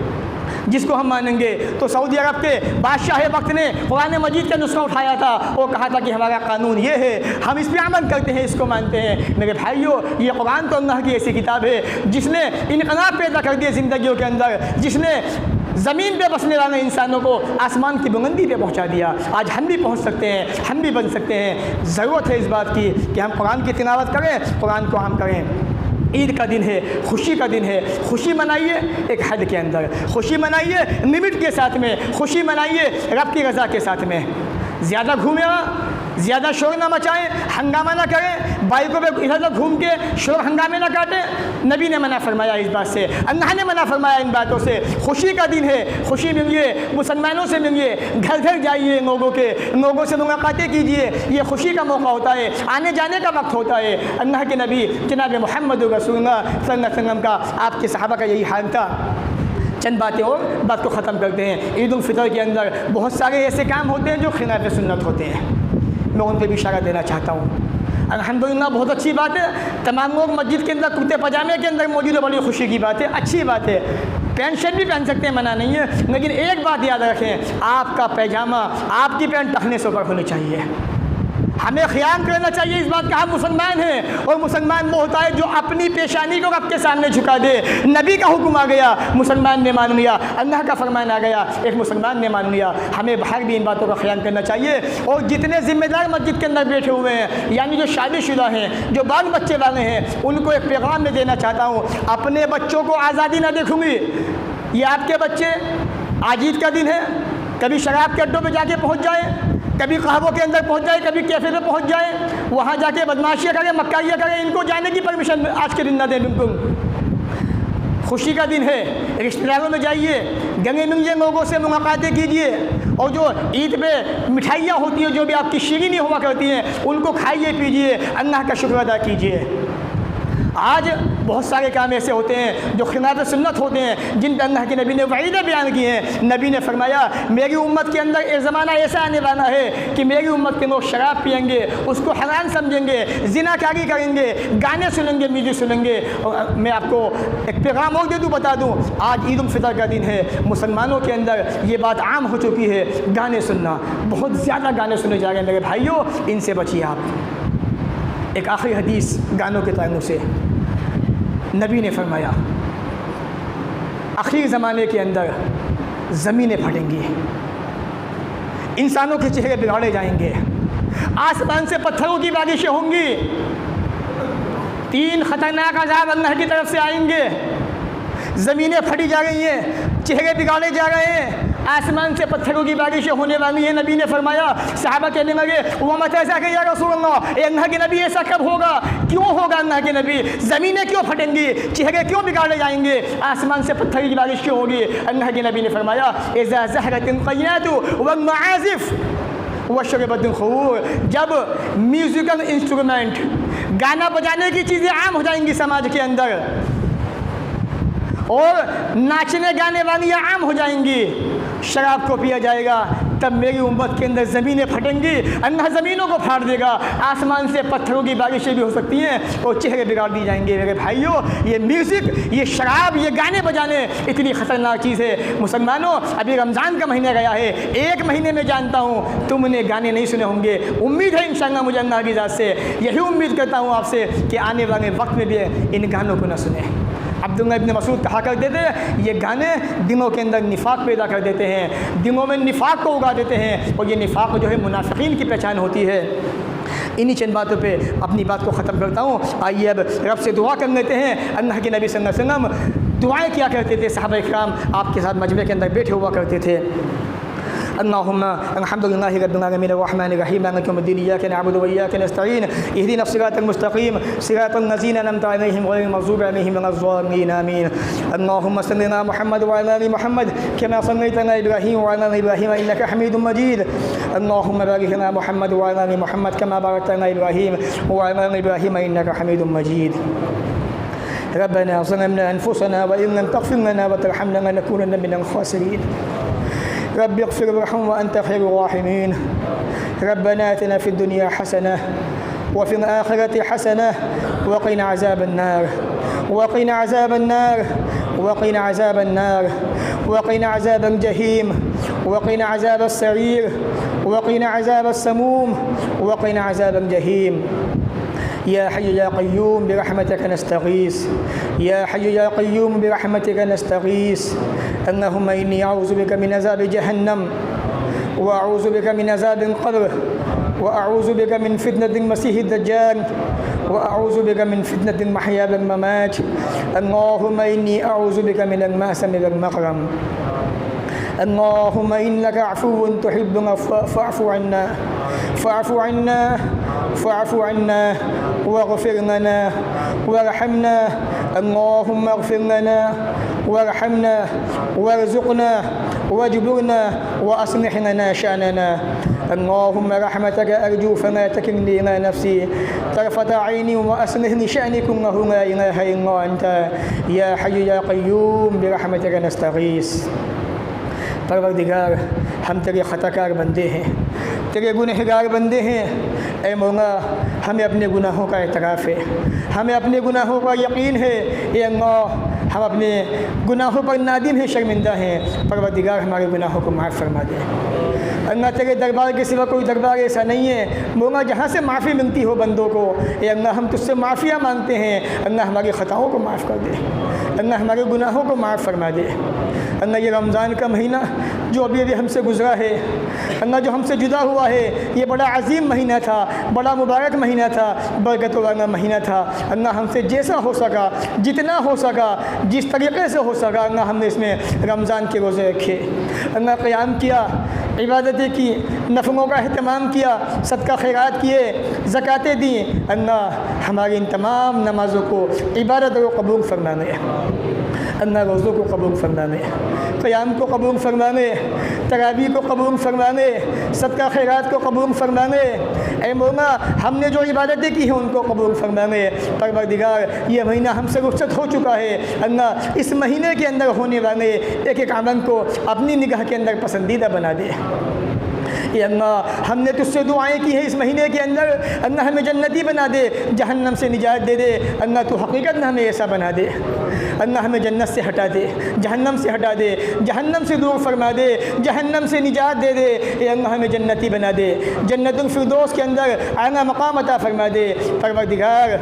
जिसको हम मानेंगे। तो सऊदी अरब के बादशाह वक्त ने कुरान मजीद का नुस्खा उठाया था, वो कहा था कि हमारा कानून ये है, हम इस पर अमल करते हैं, इसको मानते हैं। मेरे भाइयों, ये कुरान तो अल्लाह की ऐसी किताब है जिसने इनकलाब पैदा कर दिए ज़िंदगियों के अंदर, जिसने ज़मीन पे बसने वाले इंसानों को आसमान की बुलंदी पे पहुंचा दिया। आज हम भी पहुंच सकते हैं, हम भी बन सकते हैं। ज़रूरत है इस बात की कि हम कुरान की तिलावत करें, कुरान को आम करें। ईद का दिन है, खुशी का दिन है, खुशी मनाइए एक हद के अंदर, खुशी मनाइए लिमिट के साथ में, खुशी मनाइए रब की रज़ा के साथ में। ज़्यादा घूमे, ज़्यादा शोर ना मचाएं, हंगामा ना करें, बाइकों पे इधर उधर घूम के शोर हंगामे ना काटें। नबी ने मना फरमाया इस बात से, अल्लाह ने मना फरमाया इन बातों से। खुशी का दिन है, खुशी मिलिए, मुसलमानों से मिलिए, घर घर जाइए, लोगों से मुलाकातें कीजिए। ये खुशी का मौका होता है, आने जाने का वक्त होता है। अल्लाह के नबी जनाब मोहम्मद रसूलुल्लाह सल्लल्लाहु अलैहि वसल्लम का, आपके सहाबा का यही हाल था। चंद बातें और बात को ख़त्म करते हैं। ईद उल फितर के अंदर बहुत सारे ऐसे काम होते हैं जो खिलाफ सुन्नत होते हैं, मैं उन पर भी इशारा देना चाहता हूँ। अल्हम्दुलिल्लाह बहुत अच्छी बात है। तमाम लोग मस्जिद के अंदर कुर्ते पजामे के अंदर मौजूद है, बड़ी खुशी की बात है, अच्छी बात है। पैंट शर्ट भी पहन सकते हैं, मना नहीं है, लेकिन एक बात याद रखें, आपका पैजामा आपकी पैंट टखने से ऊपर होनी चाहिए। हमें ख्याल करना चाहिए इस बात का, हम मुसलमान हैं, और मुसलमान वो होता है जो अपनी पेशानी को रब के सामने झुका दे। नबी का हुक्म आ गया, मुसलमान ने मान लिया, अल्लाह का फरमान आ गया, एक मुसलमान ने मान लिया। हमें बाहर भी इन बातों का ख्याल करना चाहिए। और जितने ज़िम्मेदार मस्जिद के अंदर बैठे हुए हैं, यानी जो शादीशुदा हैं, जो बाल बच्चे वाले हैं, उनको एक पैगाम में देना चाहता हूँ, अपने बच्चों को आज़ादी ना देखूँगी। ये आपके बच्चे आज ईद का दिन है, कभी शराब के अड्डों पर जाके पहुँच जाए, कभी कहवों के अंदर पहुंच जाए, कभी कैफे में पहुंच जाए, वहाँ जाके बदमाशियाँ करें, मक्कारियाँ करें, इनको जाने की परमिशन आज के दिन ना दें। बिल्कुल खुशी का दिन है, रिश्तेदारों में जाइए, गंगे मिंगे लोगों से मुलाकातें कीजिए, और जो ईद पे मिठाइयाँ होती हैं, जो भी आपकी शीरीनी हुआ करती हैं, उनको खाइए पीजिए, अल्लाह का शुक्र अदा कीजिए। आज बहुत सारे काम ऐसे होते हैं जो खिलाफ सुन्नत होते हैं, जिन पर अल्लाह के नबी ने वईदें बयान की हैं। नबी ने फरमाया, मेरी उम्मत के अंदर एक ज़माना ऐसा आने वाला है कि मेरी उम्मत के लोग शराब पियेंगे, उसको हराम समझेंगे, ज़िनाकारी करेंगे, गाने सुनेंगे, म्यूजिक सुनेंगे। और मैं आपको एक पैगाम और दे दूँ, बता दूँ, आज ईद उल फितर का दिन है, मुसलमानों के अंदर ये बात आम हो चुकी है, गाने सुनना, बहुत ज़्यादा गाने सुने जा रहे हैं मेरे भाइयों, इनसे बचिए आप। एक आखिरी हदीस गानों के ताल्लुक़ से, नबी ने फरमाया, आखिरी ज़माने के अंदर ज़मीनें फटेंगी, इंसानों के चेहरे बिगाड़े जाएंगे, आसमान से पत्थरों की बारिशें होंगी, 3 ख़तरनाक अज़ाब अल्लाह की तरफ से आएंगे। ज़मीनें फटी जा रही हैं, चेहरे बिगाड़े जा रहे हैं, आसमान से पत्थरों की बारिशें होने वाली हैं। नबी ने फरमाया, सहाबा कहने लगे, वो मत ऐसा कि या रसूल अल्लाह, अल्लाह के नबी ऐसा कब होगा, क्यों होगा अल्लाह के नबी, ज़मीनें क्यों फटेंगी, चेहरे क्यों बिगाड़े जाएंगे, आसमान से पत्थर की बारिश क्यों होगी। अल्लाह के नबी ने फरमाया, इज़ा ज़हरतिल क़य्यातु वल मआज़िफ़ वशरबतिल ख़ुमूर, जब म्यूज़िकल इंस्ट्रूमेंट, गाना बजाने की चीज़ें आम हो जाएंगी समाज के अंदर, और नाचने गाने वाली आम हो जाएंगी, शराब को पिया जाएगा, तब मेरी उम्मत के अंदर ज़मीनें फटेंगी, अल्लाह ज़मीनों को फाड़ देगा, आसमान से पत्थरों की बारिशें भी हो सकती हैं, और चेहरे बिगाड़ दी जाएंगे। मेरे भाइयों, ये म्यूज़िक, ये शराब, ये गाने बजाने इतनी ख़तरनाक चीज़ है। मुसलमानों, अभी रमज़ान का महीना गया है, 1 महीने में जानता हूँ तुमने गाने नहीं सुने होंगे। उम्मीद है इंशाअल्लाह मुझे अल्लाह की ज़ात से यही उम्मीद करता हूँ आपसे कि आने वाले वक्त में भी इन गानों को न सुने। अब्दुल्लाह इब्न मसूद कहा करते थे, ये गाने दिलों के अंदर निफाक पैदा कर देते हैं, दिलों में निफाक को उगा देते हैं, और ये निफाक जो है मुनाफिकीन की पहचान होती है। इन्हीं चंद बातों पे अपनी बात को ख़त्म करता हूँ। आइए अब रब से दुआ कर लेते हैं। अल्लाह के नबी सल्लल्लाहु अलैहि वसल्लम दुआएँ किया करते थे, सहाबा इकराम आपके साथ मजमे के अंदर बैठे हुआ करते थे। अल्लाहुम्मा अल्हम्दुलिल्लाहि रब्बिल आलमीन अर्रहमानिर रहीम मालिकि यौमिद्दीन इय्याका नअबुदु व इय्याका नस्तईन इहदिना सिरातल मुस्तक़ीम सिरातल लज़ीना अनअमता अलैहिम गैरिल मग़ज़ूबि अलैहिम वलद्दाल्लीन आमीन। अल्लाहुम्मा सल्लि अला मुहम्मद व अला आलि मुहम्मद कमा सल्लैता अला इब्राहीम व अला आलि इब्राहीम इन्नका हमीदुम मजीद। अल्लाहुम्मा बारिक अला मुहम्मद व अला आलि मुहम्मद कमा बारकता अला इब्राहीम व अला आलि इब्राहीम इन्नका हमीदुम मजीद। रब्बना ज़लमना अनफुसना व इन लम तग़फिर लना व तरहमना लनकूनन्ना मिनल ख़ासिरीन। रब्बि इग़फ़िर वरहम व अन्त ख़ैरुर राहिमीन। रब्बना आतिना फ़िद दुनिया हसनह व फ़िल आख़िरति हसनह व क़िना अज़ाबन नार व क़िना अज़ाबन नार व क़िना अज़ाबन नार व क़िना अज़ाबल जहीम व क़िना अज़ाबस सईर व क़िना अज़ाबस समूम व क़िना अज़ाबल जहीम। या हय्यु या क़य्यूम बिरहमतिक नस्तगीस या हय्यु या क़य्यूम बिरहमतिक नस्तगीस। अल्लाहुम्मा इन्नी अऊज़ु बिका मिन अज़ाबि जहन्नम व अऊज़ु बिका मिन अज़ाबिल क़ब्र व अऊज़ु बिका मिन फ़ितनतिल मसीहिद दज्जाल व अऊज़ु बिका मिन फ़ितनतिल महया वल ममात। अल्लाहुम्मा इन्नी अऊज़ु बिका मिनल मअसम वल मग़रम। अल्लाहुम्मा इन्नका अफ़ुव्वुन तुहिब्बुल अफ़्वा फ़अफ़ु अन्ना फ़अफ़ु अन्ना फ़अफ़ु अन्ना वग़फ़िर लना वरहमना। अल्लाहुम्मा इग़फ़िर लना वरहमना वरज़ुक़ना वजबुरना व अस्लिह लना शअनना। अल्लाहुम्मा रहमतक अर्जू फला तकिलनी इला नफ़्सी तरफ़त ऐनी व अस्लिह ली शअनी कुल्लहु ला इलाहा इल्ला अंता या हय्यु या क़य्यूम बिरहमतिक नस्तगीस। परवरदिगार, हम तेरे ख़ताकार बंदे हैं, तेरे गुनहगार बंदे हैं, ए मौला हमें अपने गुनाहों का एतराफ़ है, हमें अपने गुनाहों का यकीन है। ए अल्लाह हम अपने गुनाहों पर नादिम हैं, शर्मिंदा हैं। परवरदिगार हमारे गुनाहों को माफ़ फरमा दे। अल्लाह तेरे दरबार के सिवा कोई दरबार ऐसा नहीं है मौला जहाँ से माफ़ी मिलती हो बंदों को। ए अल्लाह हम तुझसे माफ़िया मांगते हैं। अल्लाह हमारी ख़ताओं को माफ़ कर दे, अल्लाह हमारे गुनाहों को माफ़ फरमा दे। अल्लाह ये रमज़ान का महीना जो अभी अभी हमसे गुज़रा है, अल्लाह जो हमसे जुदा हुआ है, ये बड़ा अजीम महीना था, बड़ा मुबारक महीना था, बरकत वाला महीना था। अल्लाह हमसे जैसा हो सका, जितना हो सका, जिस तरीक़े से हो सका, अल्लाह हमने इसमें रमज़ान के रोज़े रखे, अल्लाह क़याम किया, इबादतें की, नफ़लों का अहतमाम किया, सदका खैरात किए, ज़कातें दी। अल्लाह हमारी इन तमाम नमाज़ों को, इबादतों को कबूल फरमाने, अल्लाह रोज़ों को कबूल फरमाने, क़याम को कबूल फरमाने, तरावी को कबूल फरमाने, सदका खैरात को कबूल फरमाने। ऐ मौला हमने जो इबादतें की हैं उनको कबूल फरमाने। परवरदिगार ये महीना हमसे रुख़्सत हो चुका है, अल्लाह इस महीने के अंदर होने वाले एक एक अमल को अपनी निगाह के अंदर पसंदीदा बना दे। ये अल्लाह हमने तुझसे दुआएं की हैं इस महीने के अंदर, अल्लाह हमें जन्नती बना दे, जहन्नम से निजात दे दे। अल्लाह तू हकीकत में हमें ऐसा बना दे, अल्लाह हमें जन्नत से हटा दे, जहन्नम से हटा दे, जहन्नम से दूर फरमा दे, जहन्नम से निजात दे दे। ये अल्लाह हमें जन्नती बना दे, जन्नतुल फिरदौस के अंदर आला मकाम अता फरमा दे। परवरदिगार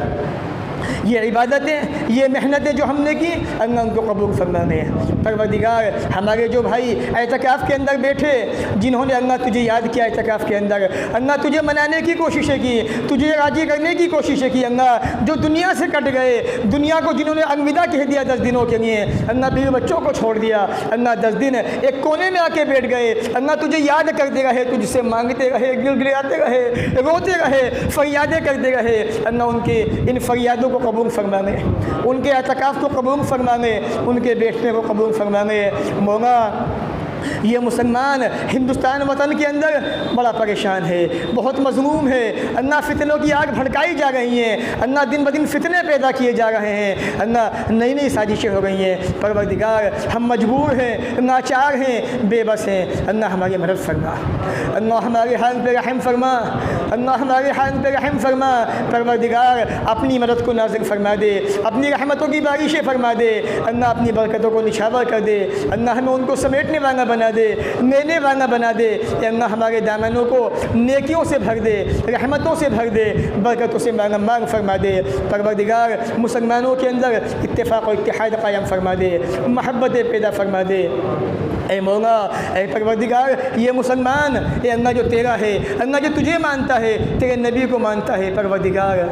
ये इबादतें, ये मेहनतें जो हमने की, अल्लाह उनको कबूल फरमाने। परवरदिगार हमारे जो भाई एतकाफ़ के अंदर बैठे, जिन्होंने अल्लाह तुझे याद किया एतकाफ़ के अंदर, अल्लाह तुझे मनाने की कोशिशें की, तुझे राज़ी करने की कोशिशें की, अल्लाह जो दुनिया से कट गए, दुनिया को जिन्होंने अलविदा कह दिया 10 दिनों के लिए, अल्लाह बीवी बच्चों को छोड़ दिया, अल्लाह 10 दिन एक कोने में आके बैठ गए, अल्लाह तुझे याद करते रहे, तुझसे मांगते रहे, गिड़गिड़ाते रहे, रोते रहे, फरियादें करते रहे। अल्लाह उनके इन फरियादों को कबूल फरमाने, उनके एतकाफ़ को कबूल फरमाने, उनके बैठने को कबूल फरमाने। मौला ये मुसलमान हिंदुस्तान वतन के अंदर बड़ा परेशान है, बहुत मज़लूम है। अल्लाह फितनों की आग भड़काई जा रही हैं, अल्लाह दिन ब दिन फितने पैदा किए जा रहे हैं, अल्लाह नई नई साजिशें हो गई हैं। परवरदिगार हम मजबूर हैं, नाचार हैं, बेबस हैं, अल्लाह हमारी मदद फरमा, अल्लाह हमारे हाल पे रहम फरमा, अल्लाह हमारे हाल पे रहम फरमा। परवरदिगार अपनी मदद को नाज़िल फरमा दे, अपनी रहमतों की बारिशें फरमा दे, अल्लाह अपनी बरकतों को निछावर कर दे, अल्लाह हमें उनको समेटने वाला बना दे, लेने वाला बना दे। अल्लाह हमारे दामनों को नेकियों से भर दे, रहमतों से भर दे, बरकतों से मांग फरमा दे। परवरदिगार मुसलमानों के अंदर इत्तेफाक और इत्तेहाद कायम फरमा दे, मोहब्बतें पैदा फरमा दे। ऐ मौला, ऐ परवरदिगार ये मुसलमान, ये अल्लाह जो तेरा है, अल्लाह जो तुझे मानता है, तेरे नबी को मानता है, परवरदिगार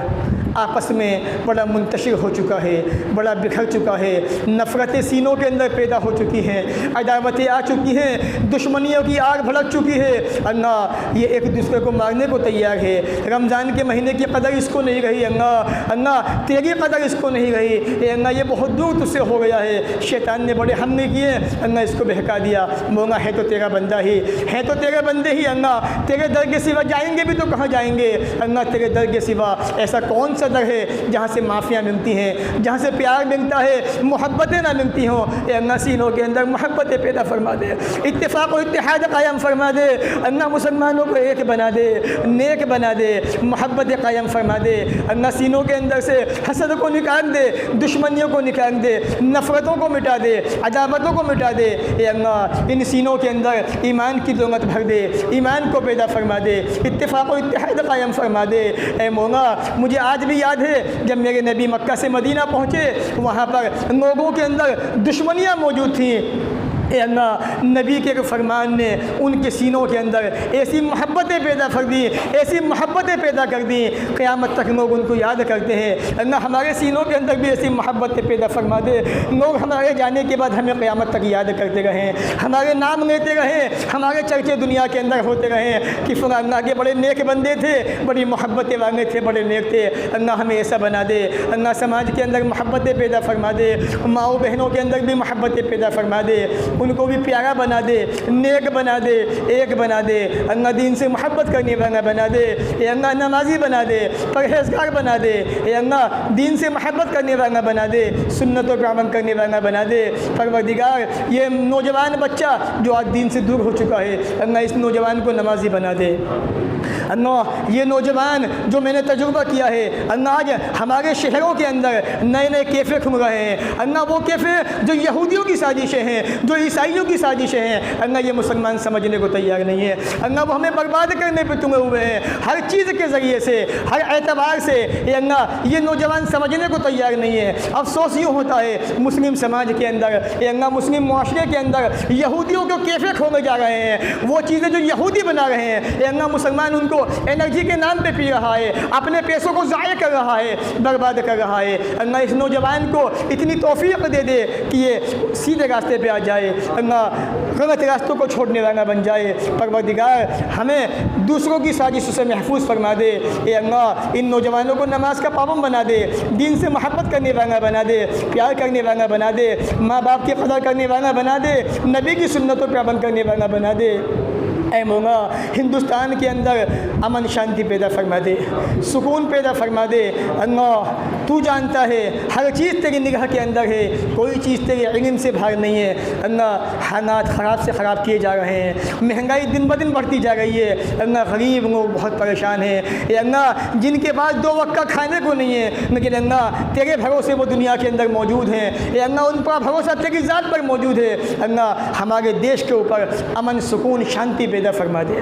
आपस में बड़ा मुंतशिर हो चुका है, बड़ा बिखर चुका है, नफ़रतें सीनों के अंदर पैदा हो चुकी हैं, अदावतें आ चुकी हैं, दुश्मनियों की आग भड़क चुकी है। अल्लाह ये एक दूसरे को मारने को तैयार है। रमज़ान के महीने की कदर इसको नहीं रही, अल्लाह अल्लाह तेरी कदर इसको नहीं रही। अल्लाह ये बहुत दूर तुझसे हो गया है, शैतान ने बड़े हमले किए, अल्लाह इसको बहका दिया। मौला है तो तेरा बंदा ही है, तो तेरे बंदे ही, अल्लाह तेरे दर के सिवा जाएंगे भी तो कहाँ जाएंगे। अल्लाह तेरे दर के सिवा ऐसा कौन सा दर है जहाँ से माफ़ियाँ मिलती हैं, जहाँ से प्यार मिलता है, मोहब्बतें ना मिलती हों। अल्लाह सीनों के अंदर मोहब्बतें पैदा फरमा दे, इत्तेफाक और इत्तेहाद कायम फरमा दे। अल्लाह मुसलमानों को एक बना दे, नेक बना दे, मोहब्बतें कायम फरमा दे। अल्लाह सीनों के अंदर से हसद को निकाल दे, दुश्मनियों को निकाल दे, नफ़रतों को मिटा दे, अदावतों को मिटा दे। अल्लाह इन सीनों के अंदर ईमान की दौलत भर दे, ईमान को पैदा फरमा दे, इत्तेफाक और इत्तेहाद कायम फरमा दे। ऐ मौला मुझे आज भी याद है जब मेरे नबी मक्का से मदीना पहुँचे, वहाँ पर लोगों के अंदर दुश्मनियाँ मौजूद थीं। अल्लाह नबी के फरमान ने उनके सीनों के अंदर ऐसी मोहब्बतें पैदा कर दी, ऐसी मोहब्बतें पैदा कर दी, क़यामत तक लोग उनको याद करते हैं। अल्लाह हमारे सीनों के अंदर भी ऐसी मोहब्बतें पैदा फरमा दे, लोग हमारे जाने के बाद हमें क़यामत तक याद करते रहें, हमारे नाम लेते रहें, हमारे चर्चे दुनिया के अंदर होते रहें कि फ़लाँ अल्लाह के बड़े नेक बंदे थे, बड़ी मोहब्बतें वाले थे, बड़े नेक थे। अल्लाह हमें ऐसा बना दे। अल्लाह समाज के अंदर मोहब्बतें पैदा फरमा दे, माओ बहनों के अंदर भी मोहब्बतें पैदा फरमा दे, उनको भी प्यारा बना दे, नेक बना दे, एक बना दे। अल्लाह दीन से मोहब्बत करने वाला बना दे। अल्लाह नमाजी बना दे, परहेज़गार बना दे। अल्लाह दीन से मोहब्बत करने वाला बना दे, सुन्नतों पर अमल करने वाला बना दे। परवरदिगार ये नौजवान बच्चा जो आज दीन से दूर हो चुका है, अल्लाह इस नौजवान को नमाजी बना दे। अल्लाह ये नौजवान जो मैंने तजुर्बा किया है अल्लाह, आज हमारे शहरों के अंदर नए नए कैफ़े खुल रहे हैं अल्लाह, वो कैफ़े जो यहूदियों की साजिशें हैं, जो ईसाइयों की साजिशें हैं अल्लाह, ये मुसलमान समझने को तैयार नहीं है अल्लाह, वो हमें बर्बाद करने पर तुले हुए हैं हर चीज़ के ज़रिए से, हर एतबार से। ये अल्लाह ये नौजवान समझने को तैयार नहीं है। अफसोस यूँ होता है मुस्लिम समाज के अंदर, ये अल्लाह मुस्लिम मुआशरे के अंदर यहूदियों को कैफ़े खोले जा रहे हैं, वो चीज़ें जो यहूदी बना रहे हैं ये अल्लाह मुसलमान उनको एनर्जी के नाम पे पी रहा है, अपने पैसों को ज़ाया कर रहा है, बर्बाद कर रहा है। अल्लाह इस नौजवान को इतनी तौफीक दे दे कि ये सीधे रास्ते पे आ जाए, अल्लाह गलत रास्तों को छोड़ने वाला बन जाए। परवरदिगार हमें दूसरों की साजिश से महफूज फरमा दे। ये अल्लाह इन नौजवानों को नमाज का पाबंद बना दे, दीन से मोहब्बत करने वाला बना दे, प्यार करने वाला बना दे, माँ बाप की कदर करने वाला बना दे, नबी की सुन्नतों पर अमल करने वाला बना दे। ऐ मौला हिंदुस्तान के अंदर अमन शांति पैदा फरमा दे, सुकून पैदा फरमा दे। अल्लाह तू जानता है हर चीज़ तेरी निगाह के अंदर है, कोई चीज़ तेरे इल्म से बाहर नहीं है। अल्लाह हालात ख़राब से ख़राब किए जा रहे हैं, महंगाई दिन ब दिन बढ़ती जा रही है। अल्लाह गरीब लोग बहुत परेशान हैं। ये अल्लाह जिनके पास 2 वक्त का खाने को नहीं है, लेकिन अल्लाह तेरे भरोसे वो दुनिया के अंदर मौजूद हैं। ये अल्लाह उन पर भरोसा तेरी ज़ात पर मौजूद है। अल्लाह हमारे देश के ऊपर अमन सुकून शांति पैदा फरमा दे,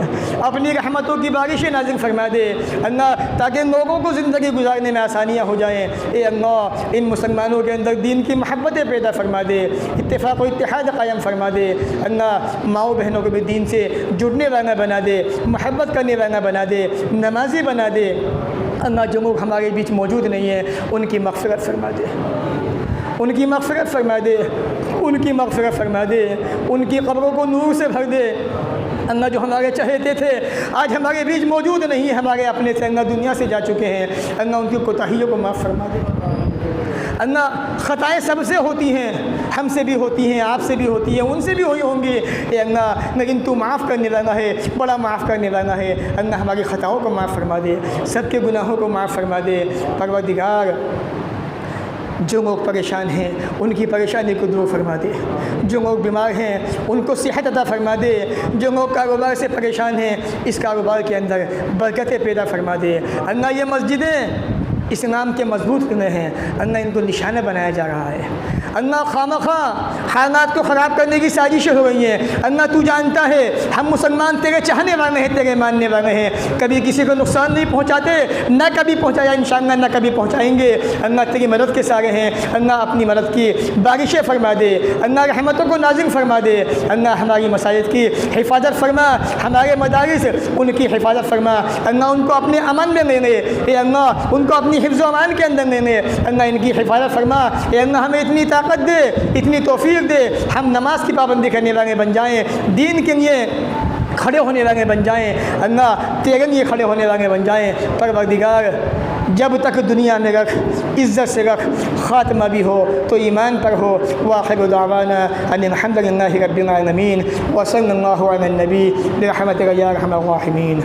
अपनी रहमतों की बारिशें नाज़िल फरमा दे अल्लाह, ताकि लोगों को ज़िंदगी गुजारने में आसानियाँ हो जाएँ। ए अल्लाह इन मुसलमानों के अंदर दीन की महब्बतें पैदा फरमा दे, इत्तेफाक व इत्तेहाद कायम फरमा दे। अल्लाह माओ बहनों को भी दीन से जुड़ने वाला बना दे, मोहब्बत करने वाला बना दे, नमाजी बना दे। अल्लाह जो लोग हमारे बीच मौजूद नहीं हैं उनकी मग़फ़िरत फरमा दे, उनकी मग़फ़िरत फरमा दे, उनकी मग़फ़िरत फरमा दे, उनकी क़ब्रों को नूर से भर दे। अल्लाह जो हमारे चहेते थे आज हमारे बीच मौजूद नहीं, हमारे अपने से अल्लाह दुनिया से जा चुके हैं। अल्लाह उनकी कोताहियों को माफ़ फरमा दे। अल्लाह ख़ताएँ सबसे होती हैं, हमसे भी होती हैं, आपसे भी होती हैं, उनसे भी हुई होंगी। ये अल्लाह लेकिन तू माफ़ करने वाला है, बड़ा माफ़ करने वाला है। अल्लाह हमारी ख़ताओं को माफ़ फरमा दे, सबके गुनाहों को माफ़ फरमा दे। परवरदिगार जो लोग परेशान हैं उनकी परेशानी को दूर फरमा दे, जो लोग बीमार हैं उनको सेहत अता फरमा दे, जो लोग कारोबार से परेशान हैं इस कारोबार के अंदर बरकतें पैदा फरमा दे। अल्लाह ये मस्जिदें इस्लाम के मजबूत करने हैं, अल्लाह इनको निशाना बनाया जा रहा है। अल्लाह खामखा हालात को ख़राब करने की साजिशें हो रही हैं। अल्लाह तू जानता है हम मुसलमान तेरे चाहने वाले हैं, तेरे मानने वाले हैं, कभी किसी को नुकसान नहीं पहुँचाते, ना कभी पहुँचाया इंशाअल्लाह, ना कभी पहुँचाएँगे। अल्लाह तेरी मदद के सारे हैं। अल्लाह अपनी मदद की बारिशें फरमा दे, अल्लाह रहमतों को नाज़िल फरमा दे। अल्लाह हमारी मसाजिद की हिफाजत फरमा, हमारे मदारिस उनकी हिफाजत फरमा। अल्लाह उनको अपने अमन में लेने, अल्लाह उनको अपनी हिफ्ज़ व अमान के अंदर लेने। अल्लाह इनकी हिफाजत फरमा। अल्लाह हमें इतनी ताकत दे, इतनी तौफीक दे, हम नमाज की पाबंदी करने वाले बन जाएँ, दीन के लिए खड़े होने वाले बन जाएँ, अल्लाह तेरे लिए खड़े होने वाले बन जाएँ। परवरदिगार जब तक दुनिया में रख, इज़्ज़त से रख, ख़ात्मा भी हो तो ईमान पर हो। वाखिरु दावाना अनिल हम्दुलिल्लाहि रब्बिल आलमीन व सल्लल्लाहु अला नबी बिरहमतिका या अरहमर राहिमीन।